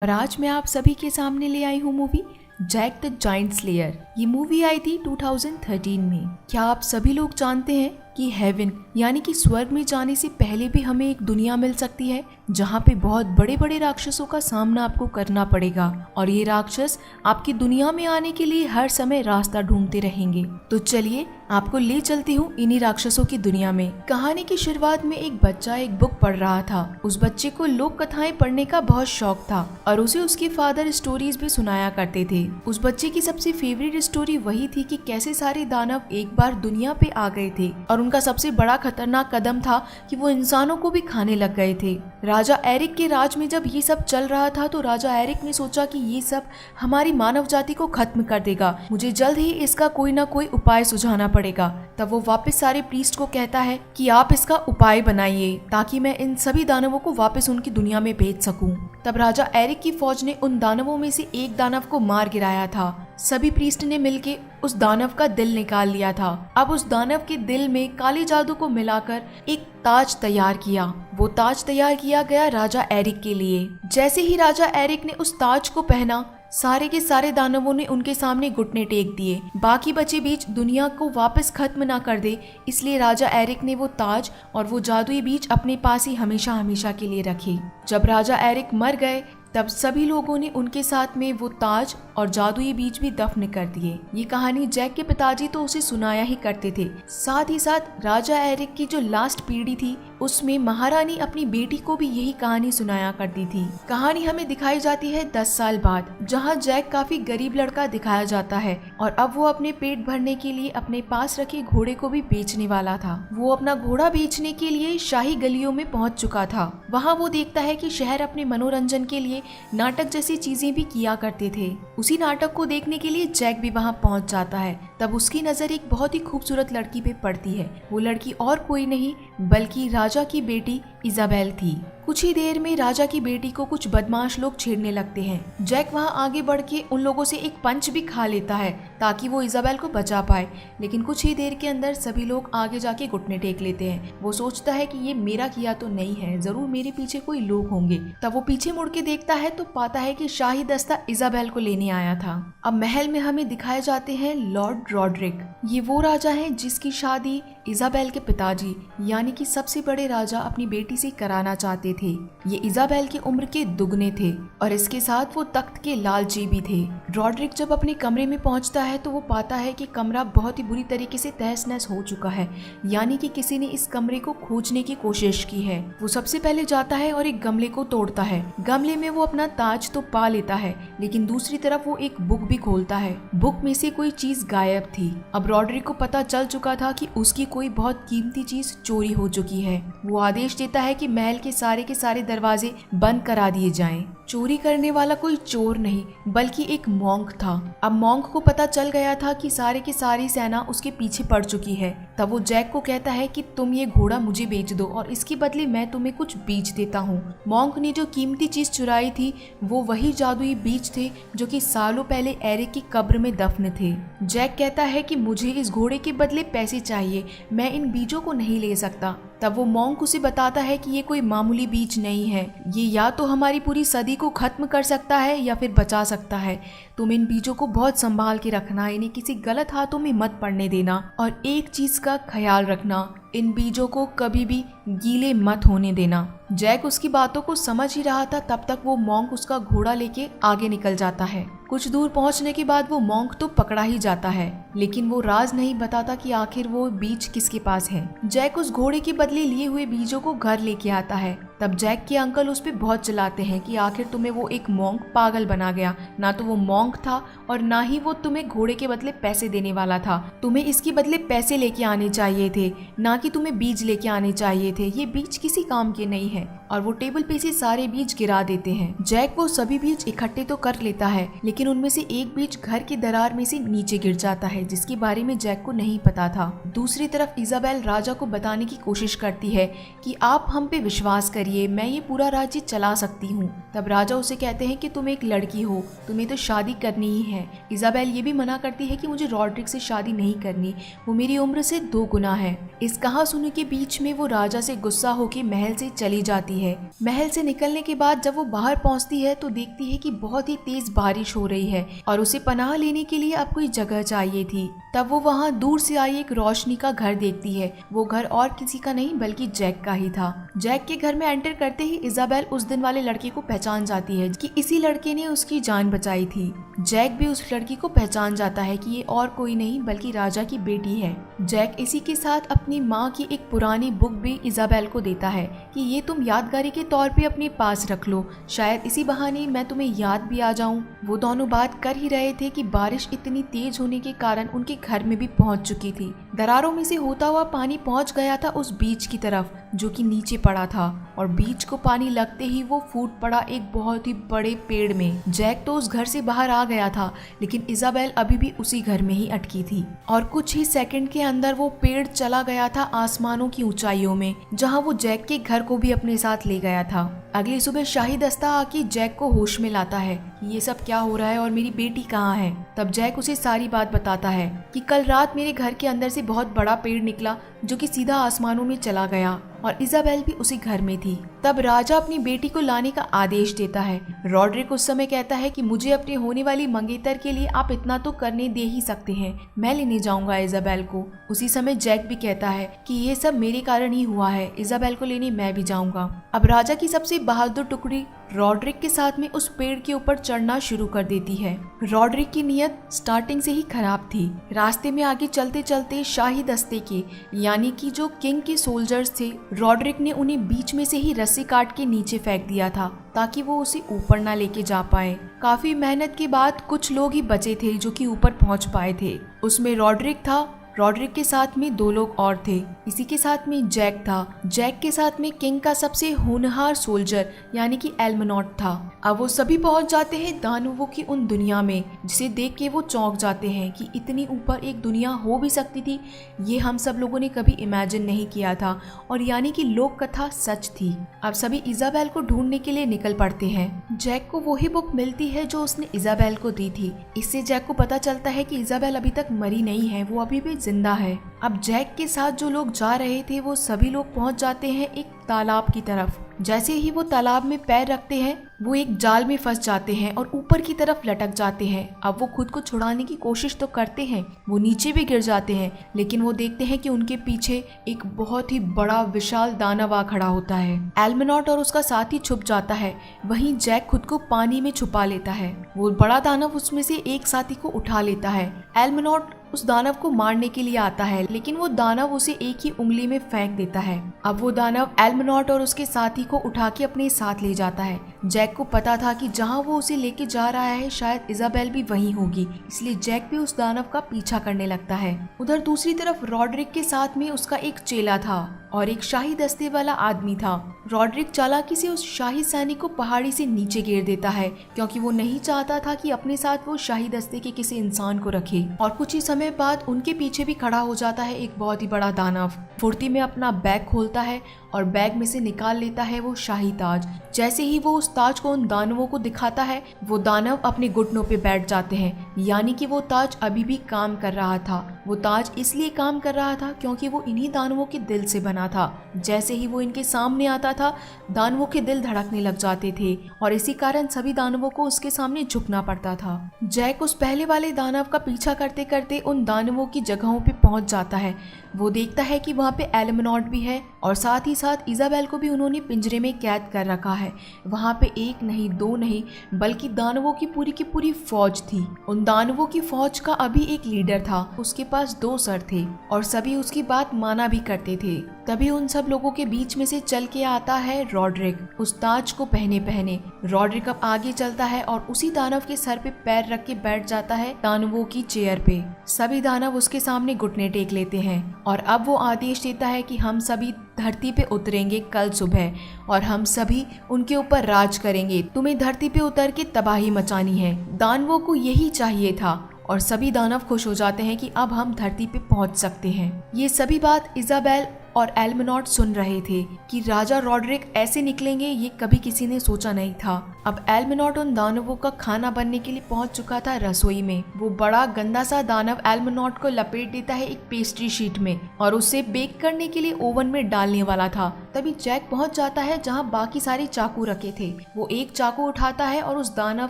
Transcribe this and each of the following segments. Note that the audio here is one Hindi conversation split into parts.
और आज मैं आप सभी के सामने ले आई हूँ movie Jack the Giant Slayer. ये मूवी आई थी 2013 में। क्या आप सभी लोग जानते हैं कि हेवन यानी कि स्वर्ग में जाने से पहले भी हमें एक दुनिया मिल सकती है जहाँ पे बहुत बड़े बड़े राक्षसों का सामना आपको करना पड़ेगा और ये राक्षस आपकी दुनिया में आने के लिए हर समय रास्ता ढूंढते रहेंगे। तो चलिए आपको ले चलती हूँ इन्हीं राक्षसों की दुनिया में। कहानी की शुरुआत में एक बच्चा एक बुक पढ़ रहा था। उस बच्चे को लोक कथाएं पढ़ने का बहुत शौक था और उसे उसके फादर स्टोरीज भी सुनाया करते थे। उस बच्चे की सबसे फेवरेट स्टोरी वही थी कि कैसे सारे दानव एक बार दुनिया पे आ गए थे और उनका सबसे बड़ा खतरनाक कदम था कि वो इंसानों को भी खाने लग गए थे। राजा एरिक के राज में जब ये सब चल रहा था तो राजा एरिक ने सोचा कि ये सब हमारी मानव जाति को खत्म कर देगा, मुझे जल्द ही इसका कोई ना कोई उपाय सुझाना पड़ेगा। तब वो वापस सारे प्रीस्ट को कहता है कि आप इसका उपाय बनाइए ताकि मैं इन सभी दानवों को वापस उनकी दुनिया में भेज सकूं। तब राजा एरिक की फौज ने उन दानवों में से एक दानव को मार गिराया था। सभी प्रीस्ट ने मिलके उस दानव का दिल निकाल लिया था। अब उस दानव के दिल में काले जादू को मिलाकर एक ताज तैयार किया। वो ताज तैयार किया गया राजा एरिक के लिए। जैसे ही राजा एरिक ने उस ताज को पहना, सारे के सारे दानवों ने उनके सामने घुटने टेक दिए। बाकी बचे बीज दुनिया को वापस खत्म ना कर दे, इसलिए राजा एरिक ने वो ताज और वो जादुई बीज अपने पास ही हमेशा हमेशा के लिए रखे। जब राजा एरिक मर गए तब सभी लोगों ने उनके साथ में वो ताज और जादुई बीज भी दफन कर दिए। ये कहानी जैक के पिताजी तो उसे सुनाया ही करते थे। साथ ही साथ राजा एरिक की जो लास्ट पीढ़ी थी उसमें महारानी अपनी बेटी को भी यही कहानी सुनाया करती थी। कहानी हमें दिखाई जाती है 10 साल बाद, जहाँ जैक काफी गरीब लड़का दिखाया जाता है और अब वो अपने पेट भरने के लिए अपने पास रखे घोड़े को भी बेचने वाला था। वो अपना घोड़ा बेचने के लिए शाही गलियों में पहुंच चुका था। वहाँ वो देखता है कि शहर अपने मनोरंजन के लिए नाटक जैसी चीजें भी किया करते थे। उसी नाटक को देखने के लिए जैक भी वहां पहुंच जाता है। तब उसकी नजर एक बहुत ही खूबसूरत लड़की पे पड़ती है। वो लड़की और कोई नहीं बल्कि राजा की बेटी इजाबेल थी। कुछ ही देर में राजा की बेटी को कुछ बदमाश लोग छेड़ने लगते हैं। जैक वहां आगे बढ़ के उन लोगों से एक पंच भी खा लेता है ताकि वो इजाबेल को बचा पाए, लेकिन कुछ ही देर के अंदर सभी लोग आगे जाके घुटने टेक लेते हैं। वो सोचता है कि ये मेरा किया तो नहीं है, जरूर मेरे पीछे कोई लोग होंगे। तब वो पीछे मुड़ के देखता है तो पाता है कि शाही दस्ता इजाबेल को लेने आया था। अब महल में हमें दिखाए जाते हैं लॉर्ड रॉड्रिक। ये वो राजा है जिसकी शादी इजाबेल के पिताजी यानी कि सबसे बड़े राजा अपनी बेटी से कराना चाहते थे। ये इजाबेल की उम्र के दुगने थे और इसके साथ वो तख्त के लालची भी थे। रॉड्रिक जब अपने कमरे में पहुंचता है तो वो पाता है कि कमरा बहुत ही बुरी तरीके से तहस नहस हो चुका है, यानी कि किसी ने इस कमरे को खोजने की कोशिश की है। वो सबसे पहले जाता है और एक गमले को तोड़ता है। गमले में वो अपना ताज तो पा लेता है, लेकिन दूसरी तरफ वो एक बुक भी खोलता है। बुक में से कोई चीज गायब थी। अब रॉड्रिक को पता चल चुका था कि उसकी कोई बहुत कीमती चीज चोरी हो चुकी है। वो आदेश देता है कि महल के सारे दरवाजे बंद करा दिए जाएं। चोरी करने वाला कोई चोर नहीं बल्कि एक मॉन्क था। अब मॉन्क को पता चल गया था कि सारे की सारी सेना उसके पीछे पड़ चुकी है। तब वो जैक को कहता है कि तुम ये घोड़ा मुझे बेच दो और इसके बदले मैं तुम्हें कुछ बीज देता हूँ। मॉन्क ने जो कीमती चीज चुराई थी वो वही जादुई बीज थे जो कि सालों पहले एरिक की कब्र में दफन थे। जैक कहता है कि मुझे इस घोड़े के बदले पैसे चाहिए, मैं इन बीजों को नहीं ले सकता। तब वो मॉन्क उसे बताता है कि ये कोई मामूली बीज नहीं है, ये या तो हमारी पूरी सदी को खत्म कर सकता है या फिर बचा सकता है। तुम इन बीजों को बहुत संभाल के रखना, इन्हें किसी गलत हाथों में मत पड़ने देना और एक चीज का ख्याल रखना, इन बीजों को कभी भी गीले मत होने देना। जैक उसकी बातों को समझ ही रहा था। तब तक वो मॉन्क उसका घोड़ा लेके आगे निकल जाता है। कुछ दूर पहुंचने के बाद वो मॉन्क तो पकड़ा ही जाता है, लेकिन वो राज नहीं बताता कि आखिर वो बीज किसके पास है। जैक उस घोड़े के बदले लिए हुए बीजों को घर लेके आता है। तब जैक के अंकल उस पे बहुत चिल्लाते हैं कि आखिर तुम्हें वो एक मॉन्क पागल बना गया, ना तो वो मॉन्क था और ना ही वो तुम्हें घोड़े के बदले पैसे देने वाला था। तुम्हें इसके बदले पैसे लेके आने चाहिए थे, ना कि तुम्हें बीज लेके आने चाहिए थे। ये बीज किसी काम के नहीं है। और वो टेबल पे से सारे बीज गिरा देते हैं। जैक वो सभी बीज इकट्ठे तो कर लेता है, लेकिन उनमें से एक बीज घर की दरार में से नीचे गिर जाता है, जिसके बारे में जैक को नहीं पता था। दूसरी तरफ इजाबेल राजा को बताने की कोशिश करती है कि आप हम पे विश्वास करिए, करिए, मैं ये पूरा राज्य चला सकती हूँ। तब राजा उसे कहते हैं कि तुम एक लड़की हो, तुम्हें तो शादी करनी ही है। इजाबेल ये भी मना करती है कि मुझे रॉड्रिक से शादी नहीं करनी, वो मेरी उम्र से 2 गुना है। इस कहा सुनी के बीच में वो राजा से गुस्सा होकर महल से चली जाती है। महल से निकलने के बाद जब वो बाहर पहुंचती है तो देखती है कि बहुत ही तेज बारिश हो रही है और उसे पनाह लेने के लिए अब कोई जगह चाहिए थी। तब वो वहाँ दूर से आई एक रोशनी का घर देखती है। वो घर और किसी का नहीं बल्कि जैक का ही था। जैक के घर में एंटर करते ही इजाबेल उस दिन वाले लड़के को पहचान जाती है कि इसी लड़के ने उसकी जान बचाई थी। जैक भी उस लड़की को पहचान जाता है कि ये और कोई नहीं बल्कि राजा की बेटी है। जैक इसी के साथ अपनी माँ की एक पुरानी बुक भी इजाबेल को देता है कि ये तुम यादगारी के तौर पे अपने पास रख लो, शायद इसी बहाने मैं तुम्हें याद भी आ जाऊं। वो दोनों बात कर ही रहे थे कि बारिश इतनी तेज होने के कारण उनके घर में भी पहुंच चुकी थी। दरारों में से होता हुआ पानी पहुंच गया था उस बीच की तरफ जो कि नीचे पड़ा था और बीच को पानी लगते ही वो फूट पड़ा एक बहुत ही बड़े पेड़ में। जैक तो उस घर से बाहर आ गया था लेकिन इजाबेल अभी भी उसी घर में ही अटकी थी और कुछ ही सेकंड के अंदर वो पेड़ चला गया था आसमानों की ऊंचाइयों में, जहां वो जैक के घर को भी अपने साथ ले गया था। अगली सुबह शाही दस्ता आके जैक को होश में लाता है कि ये सब क्या हो रहा है और मेरी बेटी कहाँ है। तब जैक उसे सारी बात बताता है कि कल रात मेरे घर के अंदर से बहुत बड़ा पेड़ निकला जो कि सीधा आसमानों में चला गया और इजाबेल भी उसी घर में थी। तब राजा अपनी बेटी को लाने का आदेश देता है। रॉड्रिक उस समय कहता है कि मुझे अपने होने वाली मंगेतर के लिए आप इतना तो करने दे ही सकते हैं, मैं लेने जाऊंगा इजाबेल को। उसी समय जैक भी कहता है कि ये सब मेरे कारण ही हुआ है, इजाबेल को लेने मैं भी जाऊंगा। अब राजा की सबसे बहादुर टुकड़ी रॉड्रिक के साथ में उस पेड़ के ऊपर चढ़ना शुरू कर देती है। रॉड्रिक की नीयत स्टार्टिंग से ही खराब थी। रास्ते में आगे चलते चलते शाही दस्ते के यानी कि जो किंग के सोल्जर्स थे, रॉड्रिक ने उन्हें बीच में से ही रस्सी काट के नीचे फेंक दिया था ताकि वो उसे ऊपर ना लेके जा पाए। काफी मेहनत के बाद कुछ लोग ही बचे थे जो कि ऊपर पहुंच पाए थे। उसमें रॉड्रिक था, रॉड्रिक के साथ में 2 लोग और थे, इसी के साथ में जैक था। जैक के साथ में किंग का सबसे होनहार सोल्जर यानी कि एल्मनॉट था। अब वो सभी पहुंच जाते हैं दानवों की उन दुनिया में, जिसे देख के वो चौंक जाते हैं कि इतनी ऊपर एक दुनिया हो भी सकती थी। ये हम सब लोगों ने कभी इमेजिन नहीं किया था और यानी कि लोक कथा सच थी। अब सभी इजाबेल को ढूंढने के लिए निकल पड़ते हैं। जैक को वही बुक मिलती है जो उसने इजाबेल को दी थी। इससे जैक को पता चलता है कि इजाबेल अभी तक मरी नहीं है, वो अभी भी जिंदा है। अब जैक के साथ जो लोग जा रहे थे वो सभी लोग पहुंच जाते हैं एक तालाब की तरफ। जैसे ही वो तालाब में पैर रखते हैं वो एक जाल में फंस जाते हैं और ऊपर की तरफ लटक जाते हैं। अब वो खुद को छुड़ाने की कोशिश तो करते हैं, वो नीचे भी गिर जाते हैं, लेकिन वो देखते हैं कि उनके पीछे एक बहुत ही बड़ा विशाल दानव आ खड़ा होता है। एल्मनॉट और उसका साथी छुप जाता है, वहीं जैक खुद को पानी में छुपा लेता है। वो बड़ा दानव उसमें से एक साथी को उठा लेता है। एल्मनॉट उस दानव को मारने के लिए आता है लेकिन वो दानव उसे एक ही उंगली में फेंक देता है। अब वो दानव एल्मनॉट और उसके साथी को उठा के अपने साथ ले जाता है। जैक को पता था कि जहां वो उसे लेके जा रहा है शायद इजाबेल भी वहीं होगी, इसलिए जैक भी उस दानव का पीछा करने लगता है। उधर दूसरी तरफ रॉड्रिक के साथ में उसका एक चेला था और एक शाही दस्ते वाला आदमी था। रॉड्रिक चालाकी से उस शाही सैनिक को पहाड़ी से नीचे गिर देता है क्योंकि वो नहीं चाहता था कि अपने साथ वो शाही दस्ते के किसी इंसान को रखे। और कुछ ही समय बाद उनके पीछे भी खड़ा हो जाता है एक बहुत ही बड़ा दानव। फुर्ती में अपना बैग खोलता है और बैग में से निकाल लेता है वो शाही ताज। जैसे ही वो उस ताज को उन दानवों को दिखाता है वो दानव अपने घुटनों पे बैठ जाते हैं, यानी कि वो ताज अभी भी काम कर रहा था। वो ताज इसलिए काम कर रहा था क्योंकि वो इन्हीं दानवों के दिल से बना था। जैसे ही वो इनके सामने आता था दानवों के दिल धड़कने लग जाते थे और इसी कारण सभी दानवों को उसके सामने झुकना पड़ता था। जैक उस पहले वाले दानव का पीछा करते करते उन दानवों की जगहों पे पहुंच जाता है। वो देखता है कि वहाँ पे एल्मनॉट भी है और साथ ही साथ इजाबेल को भी उन्होंने पिंजरे में कैद कर रखा है। वहाँ पे एक नहीं, 2 नहीं, बल्कि दानवों की पूरी फौज थी। उन दानवों की फौज का अभी एक लीडर था, उसके पास 2 सर थे और सभी उसकी बात माना भी करते थे। तभी उन सब लोगों के बीच में से चल के आता है रॉड्रिक, उस ताज को पहने पहने। रॉड्रिक अब आगे चलता है और उसी दानव के सर पे पैर रख के बैठ जाता है दानवों की चेयर पे। सभी दानव उसके सामने घुटने टेक लेते हैं और अब वो आदेश देता है कि हम सभी धरती पे उतरेंगे कल सुबह और हम सभी उनके ऊपर राज करेंगे। तुम्हें धरती पे उतर के तबाही मचानी है। दानवों को यही चाहिए था और सभी दानव खुश हो जाते हैं कि अब हम धरती पे पहुंच सकते हैं। ये सभी बात इजाबेल और एल्मनॉट सुन रहे थे कि राजा रॉड्रिक ऐसे निकलेंगे, ये कभी किसी ने सोचा नहीं था। अब एल्मनॉट उन दानवों का खाना बनने के लिए पहुंच चुका था रसोई में। वो बड़ा गंदा सा दानव एल्मनॉट को लपेट देता है एक पेस्ट्री शीट में और उसे बेक करने के लिए ओवन में डालने वाला था। तभी जैक पहुंच जाता है जहां बाकी सारे चाकू रखे थे। वो एक चाकू उठाता है और उस दानव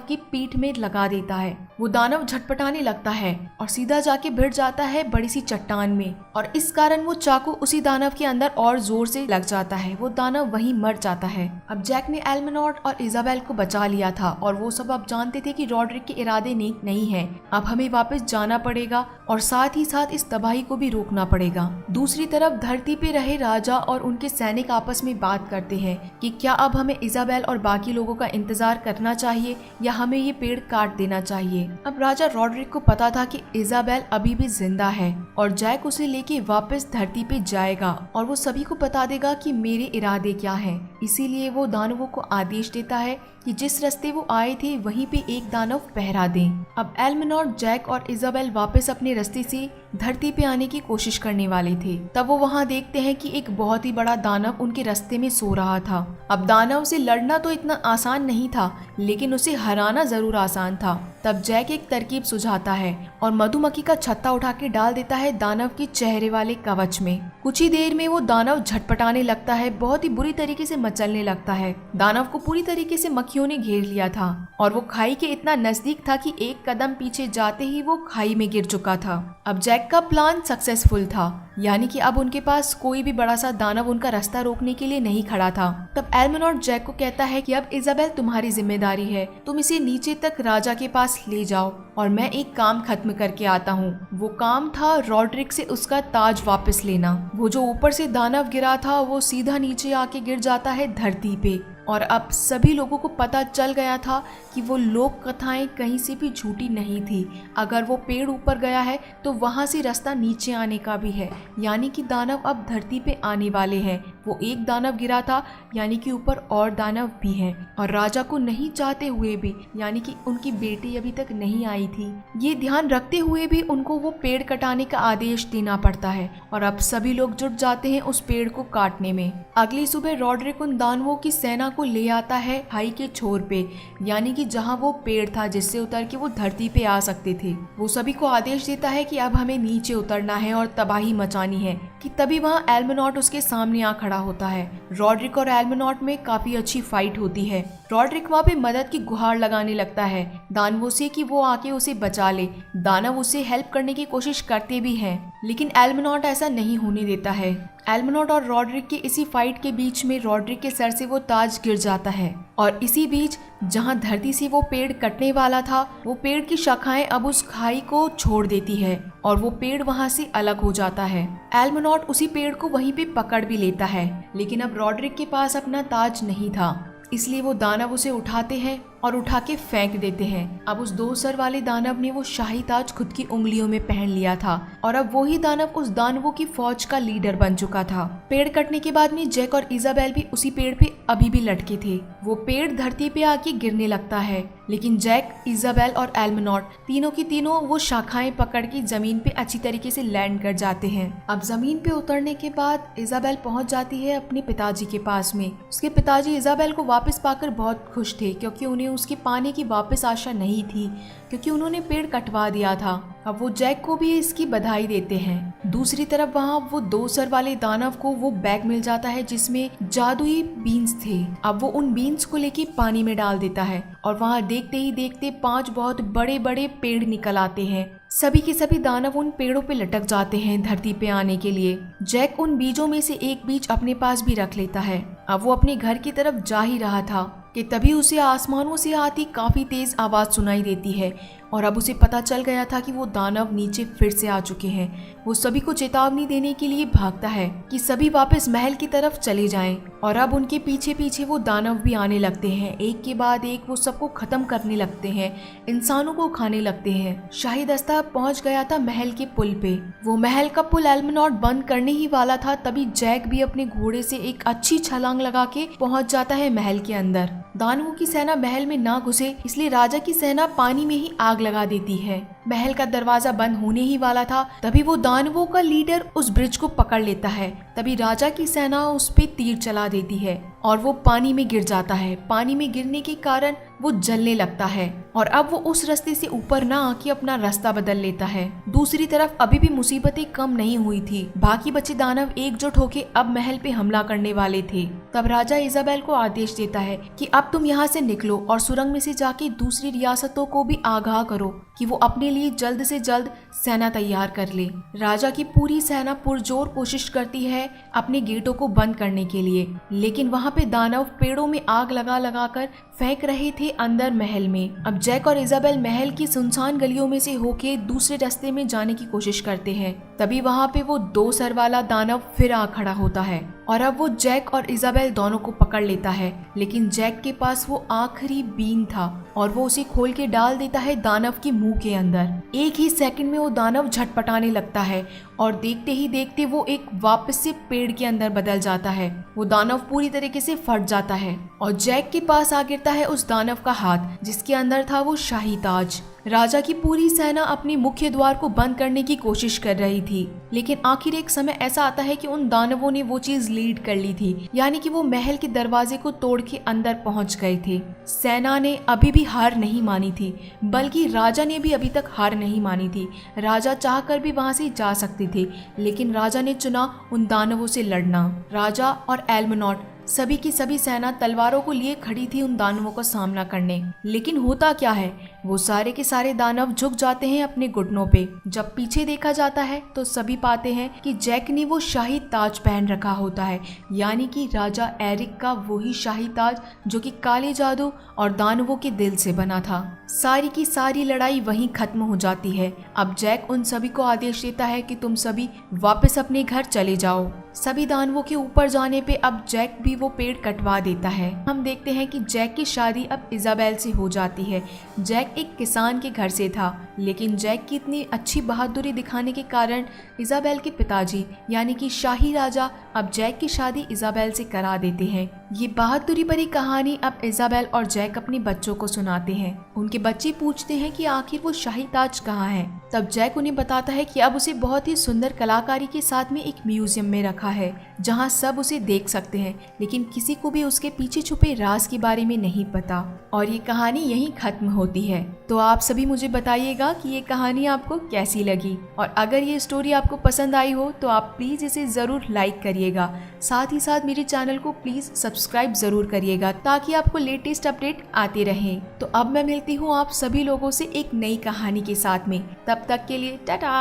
की पीठ में लगा देता है। वो दानव झटपटाने लगता है और सीधा जाके भिड़ जाता है बड़ी सी चट्टान में और इस कारण वो चाकू उसी दानव के अंदर और जोर से लग जाता है। वो दानव वहीं मर जाता है। अब जैक ने एल्मनॉट और इजाबेल को बचा लिया था और वो सब अब जानते थे कि रॉड्रिक के इरादे नेक नहीं है। अब हमें वापस जाना पड़ेगा और साथ ही साथ इस तबाही को भी रोकना पड़ेगा। दूसरी तरफ धरती पे रहे राजा और उनके सैनिक आपस में बात करते हैं कि क्या अब हमें इजाबेल और बाकी लोगों का इंतजार करना चाहिए या हमें ये पेड़ काट देना चाहिए। अब राजा रॉड्रिक को पता था कि इजाबेल अभी भी जिंदा है और जैक उसे लेके वापस धरती पे जाएगा और वो सभी को बता देगा कि मेरे इरादे क्या हैं। इसीलिए वो दानवों को आदेश देता है कि जिस रास्ते वो आए थे वहीं पे एक दानव पहरा दें। अब एल्मनॉट, जैक और इजाबेल वापस अपने रास्ते से धरती पे आने की कोशिश करने वाले थे। तब वो वहाँ देखते हैं कि एक बहुत ही बड़ा दानव उनके रास्ते में सो रहा था। अब दानव से लड़ना तो इतना आसान नहीं था, लेकिन उसे हराना जरूर आसान था। तब जैक एक तरकीब सुझाता है और मधुमक्खी का छत्ता उठा के डाल देता है दानव के चेहरे वाले कवच में। कुछ ही देर में वो दानव झटपटाने लगता है, बहुत ही बुरी तरीके से मचलने लगता है। दानव को पूरी तरीके से मक्खियों ने घेर लिया था और वो खाई के इतना नजदीक था कि एक कदम पीछे जाते ही वो खाई में गिर चुका था। अब जैक का प्लान सक्सेसफुल था, यानी कि अब उनके पास कोई भी बड़ा सा दानव उनका रास्ता रोकने के लिए नहीं खड़ा था। तब एल्मनॉट जैक को कहता है कि अब इजाबेल तुम्हारी जिम्मेदारी है, तुम इसे नीचे तक राजा के पास ले जाओ और मैं एक काम खत्म करके आता हूँ। वो काम था रॉड्रिक से उसका ताज वापस लेना। वो जो ऊपर से दानव गिरा था वो सीधा नीचे आके गिर जाता है धरती पे और अब सभी लोगों को पता चल गया था कि वो लोक कथाएं कहीं से भी झूठी नहीं थी। अगर वो पेड़ ऊपर गया है तो वहां से रास्ता नीचे आने का भी है, यानी कि दानव अब धरती पे आने वाले हैं। वो एक दानव गिरा था, यानी कि ऊपर और दानव भी हैं और राजा को नहीं चाहते हुए भी, यानी कि उनकी बेटी अभी तक नहीं आई थी, ये ध्यान रखते हुए भी उनको वो पेड़ कटाने का आदेश देना पड़ता है और अब सभी लोग जुट जाते हैं उस पेड़ को काटने में। अगली सुबह रॉड्रिक उन दानवों की सेना को ले आता है खाई के छोर पे, यानी कि जहां वो पेड़ था जिससे उतर के वो धरती पे आ सकते थे। वो सभी को आदेश देता है कि अब हमें नीचे उतरना है और तबाही मचानी है। कि तभी वहां एल्मनॉट उसके सामने आ खड़ा होता है। रॉड्रिक और एल्मनॉट में काफी अच्छी फाइट होती है। रॉड्रिक वहाँ पे मदद की गुहार लगाने लगता है दानवों से कि वो आके उसे बचा ले। दानव उसे हेल्प करने की कोशिश करते भी हैं, लेकिन एल्मनॉट ऐसा नहीं होने देता है। एल्मनॉट और रॉड्रिक के इसी फाइट के बीच में रॉड्रिक के सर से वो ताज गिर जाता है और इसी बीच जहां धरती से वो पेड़ कटने वाला था, वो पेड़ की शाखाएं अब उस खाई को छोड़ देती है और वो पेड़ वहां से अलग हो जाता है। एल्मनॉट उसी पेड़ को वहीं पे पकड़ भी लेता है, लेकिन अब रॉड्रिक के पास अपना ताज नहीं था, इसलिए वो दानव उसे उठाते हैं और उठा के फेंक देते हैं। अब उस 2 सर वाले दानव ने वो शाही ताज खुद की उंगलियों में पहन लिया था और अब वही दानव उस दानवों की फौज का लीडर बन चुका था। पेड़ कटने के बाद में जैक और इजाबेल भी उसी पेड़ पे अभी भी लटके थे। वो पेड़ धरती पे आके गिरने लगता है, लेकिन जैक, इजाबेल और एल्मनॉट तीनों की तीनों वो शाखाएं पकड़ के जमीन पे अच्छी तरीके से लैंड कर जाते हैं। अब जमीन पे उतरने के बाद इजाबेल पहुंच जाती है अपने पिताजी के पास में। उसके पिताजी इजाबेल को वापस पाकर बहुत खुश थे, क्योंकि उन्हें उसके पाने की वापस आशा नहीं थी, क्योंकि उन्होंने पेड़ कटवा दिया था। अब वो जैक को भी इसकी बधाई देते हैं। दूसरी तरफ वहाँ वो 2 सर वाले दानव को वो बैग मिल जाता है जिसमें जादुई बीन्स थे। अब वो उन बीन्स को लेके पानी में डाल देता है और वहाँ देखते ही देखते 5 बहुत बड़े बड़े पेड़ निकल आते हैं। सभी के सभी दानव उन पेड़ों पे लटक जाते हैं धरती पे आने के लिए। जैक उन बीजों में से एक बीज अपने पास भी रख लेता है। अब वो अपने घर की तरफ जा ही रहा था कि तभी उसे आसमानों से आती काफी तेज आवाज सुनाई देती है और अब उसे पता चल गया था कि वो दानव नीचे फिर से आ चुके हैं। वो सभी को चेतावनी देने के लिए भागता है कि सभी वापस महल की तरफ चले जाएं और अब उनके पीछे पीछे वो दानव भी आने लगते हैं। एक के बाद एक वो सबको खत्म करने लगते हैं, इंसानों को खाने लगते हैं। शाही दस्ता पहुंच गया था महल के पुल पे। वो महल का पुल एल्मनॉट बंद करने ही वाला था, तभी जैक भी अपने घोड़े से एक अच्छी छलांग लगा के पहुंच जाता है महल के अंदर। दानवों की सेना महल में ना घुसे इसलिए राजा की सेना पानी में ही आग लगा देती है। महल का दरवाजा बंद होने ही वाला था, तभी वो दानवों का लीडर उस ब्रिज को पकड़ लेता है। तभी राजा की सेना उस पे तीर चला देती है और वो पानी में गिर जाता है। पानी में गिरने के कारण वो जलने लगता है और अब वो उस रास्ते से ऊपर ना आके अपना रास्ता बदल लेता है। दूसरी तरफ अभी भी मुसीबतें कम नहीं हुई थी। बाकी बचे दानव एकजुट होके अब महल पे हमला करने वाले थे। तब राजा इजाबेल को आदेश देता है कि अब तुम यहाँ से निकलो और सुरंग में से जाके दूसरी रियासतों को भी आगाह करो कि वो अपने लिए जल्द से जल्द सेना तैयार कर ले। राजा की पूरी सेना पुरजोर कोशिश करती है अपने गेटों को बंद करने के लिए, लेकिन वहाँ पे दानव पेड़ों में आग लगा लगा कर फेंक रहे थे अंदर महल में। अब जैक और इजाबेल महल की सुनसान गलियों में से होके दूसरे रास्ते में जाने की कोशिश करते हैं। तभी वहाँ पे वो 2 सर वाला दानव फिर आ खड़ा होता है और अब वो जैक और इजाबेल दोनों को पकड़ लेता है, लेकिन जैक के पास वो आखिरी बीन था और वो उसे खोल के डाल देता है दानव के मुंह के अंदर। एक ही सेकंड में वो दानव झटपटाने लगता है और देखते ही देखते वो एक वापस से पेड़ के अंदर बदल जाता है। वो दानव पूरी तरीके से फट जाता है और जैक के पास आ गिरता है उस दानव का हाथ जिसके अंदर था वो शाही ताज। राजा की पूरी सेना अपने मुख्य द्वार को बंद करने की कोशिश कर रही थी, लेकिन आखिर एक समय ऐसा आता है कि उन दानवों ने वो चीज लीड कर ली थी, यानी कि वो महल के दरवाजे को तोड़ के अंदर पहुंच गए थे। सेना ने अभी भी हार नहीं मानी थी, बल्कि राजा ने भी अभी तक हार नहीं मानी थी। राजा चाहकर भी वहां से जा सकते थे, लेकिन राजा ने चुना उन दानवों से लड़ना। राजा और एल्मनॉट सभी की सभी सेना तलवारों को लिए खड़ी थी उन दानवों का सामना करने। लेकिन होता क्या है, वो सारे के सारे दानव झुक जाते हैं अपने घुटनों पे। जब पीछे देखा जाता है तो सभी पाते हैं कि जैक ने वो शाही ताज पहन रखा होता है, यानी कि राजा एरिक का वही शाही ताज जो कि काले जादू और दानवों के दिल से बना था। सारी की सारी लड़ाई वहीं खत्म हो जाती है। अब जैक उन सभी को आदेश देता है कि तुम सभी वापस अपने घर चले जाओ। सभी दानवों के ऊपर जाने पे अब जैक भी वो पेड़ कटवा देता है। हम देखते हैं कि जैक की शादी अब इजाबेल से हो जाती है। जैक एक किसान के घर से था, लेकिन जैक की इतनी अच्छी बहादुरी दिखाने के कारण इजाबेल के पिताजी यानी कि शाही राजा अब जैक की शादी इजाबेल से करा देते हैं। ये बहादुरी भरी कहानी अब इजाबेल और जैक अपने बच्चों को सुनाते हैं। उनके बच्चे पूछते हैं कि आखिर वो शाही ताज कहाँ है। तब जैक उन्हें बताता है कि अब उसे बहुत ही सुंदर कलाकारी के साथ में एक म्यूजियम में रखा है, जहाँ सब उसे देख सकते हैं, लेकिन किसी को भी उसके पीछे छुपे राज के बारे में नहीं पता। और ये कहानी यहीं खत्म होती है। तो आप सभी मुझे बताइएगा कि ये कहानी आपको कैसी लगी, और अगर ये स्टोरी आपको पसंद आई हो तो आप प्लीज इसे जरूर लाइक करिएगा। साथ ही साथ मेरे चैनल को प्लीज सब्सक्राइब जरूर करिएगा ताकि आपको लेटेस्ट अपडेट आते रहें। तो अब मैं मिलती हूँ आप सभी लोगों से एक नई कहानी के साथ में। तब तक के लिए टाटा।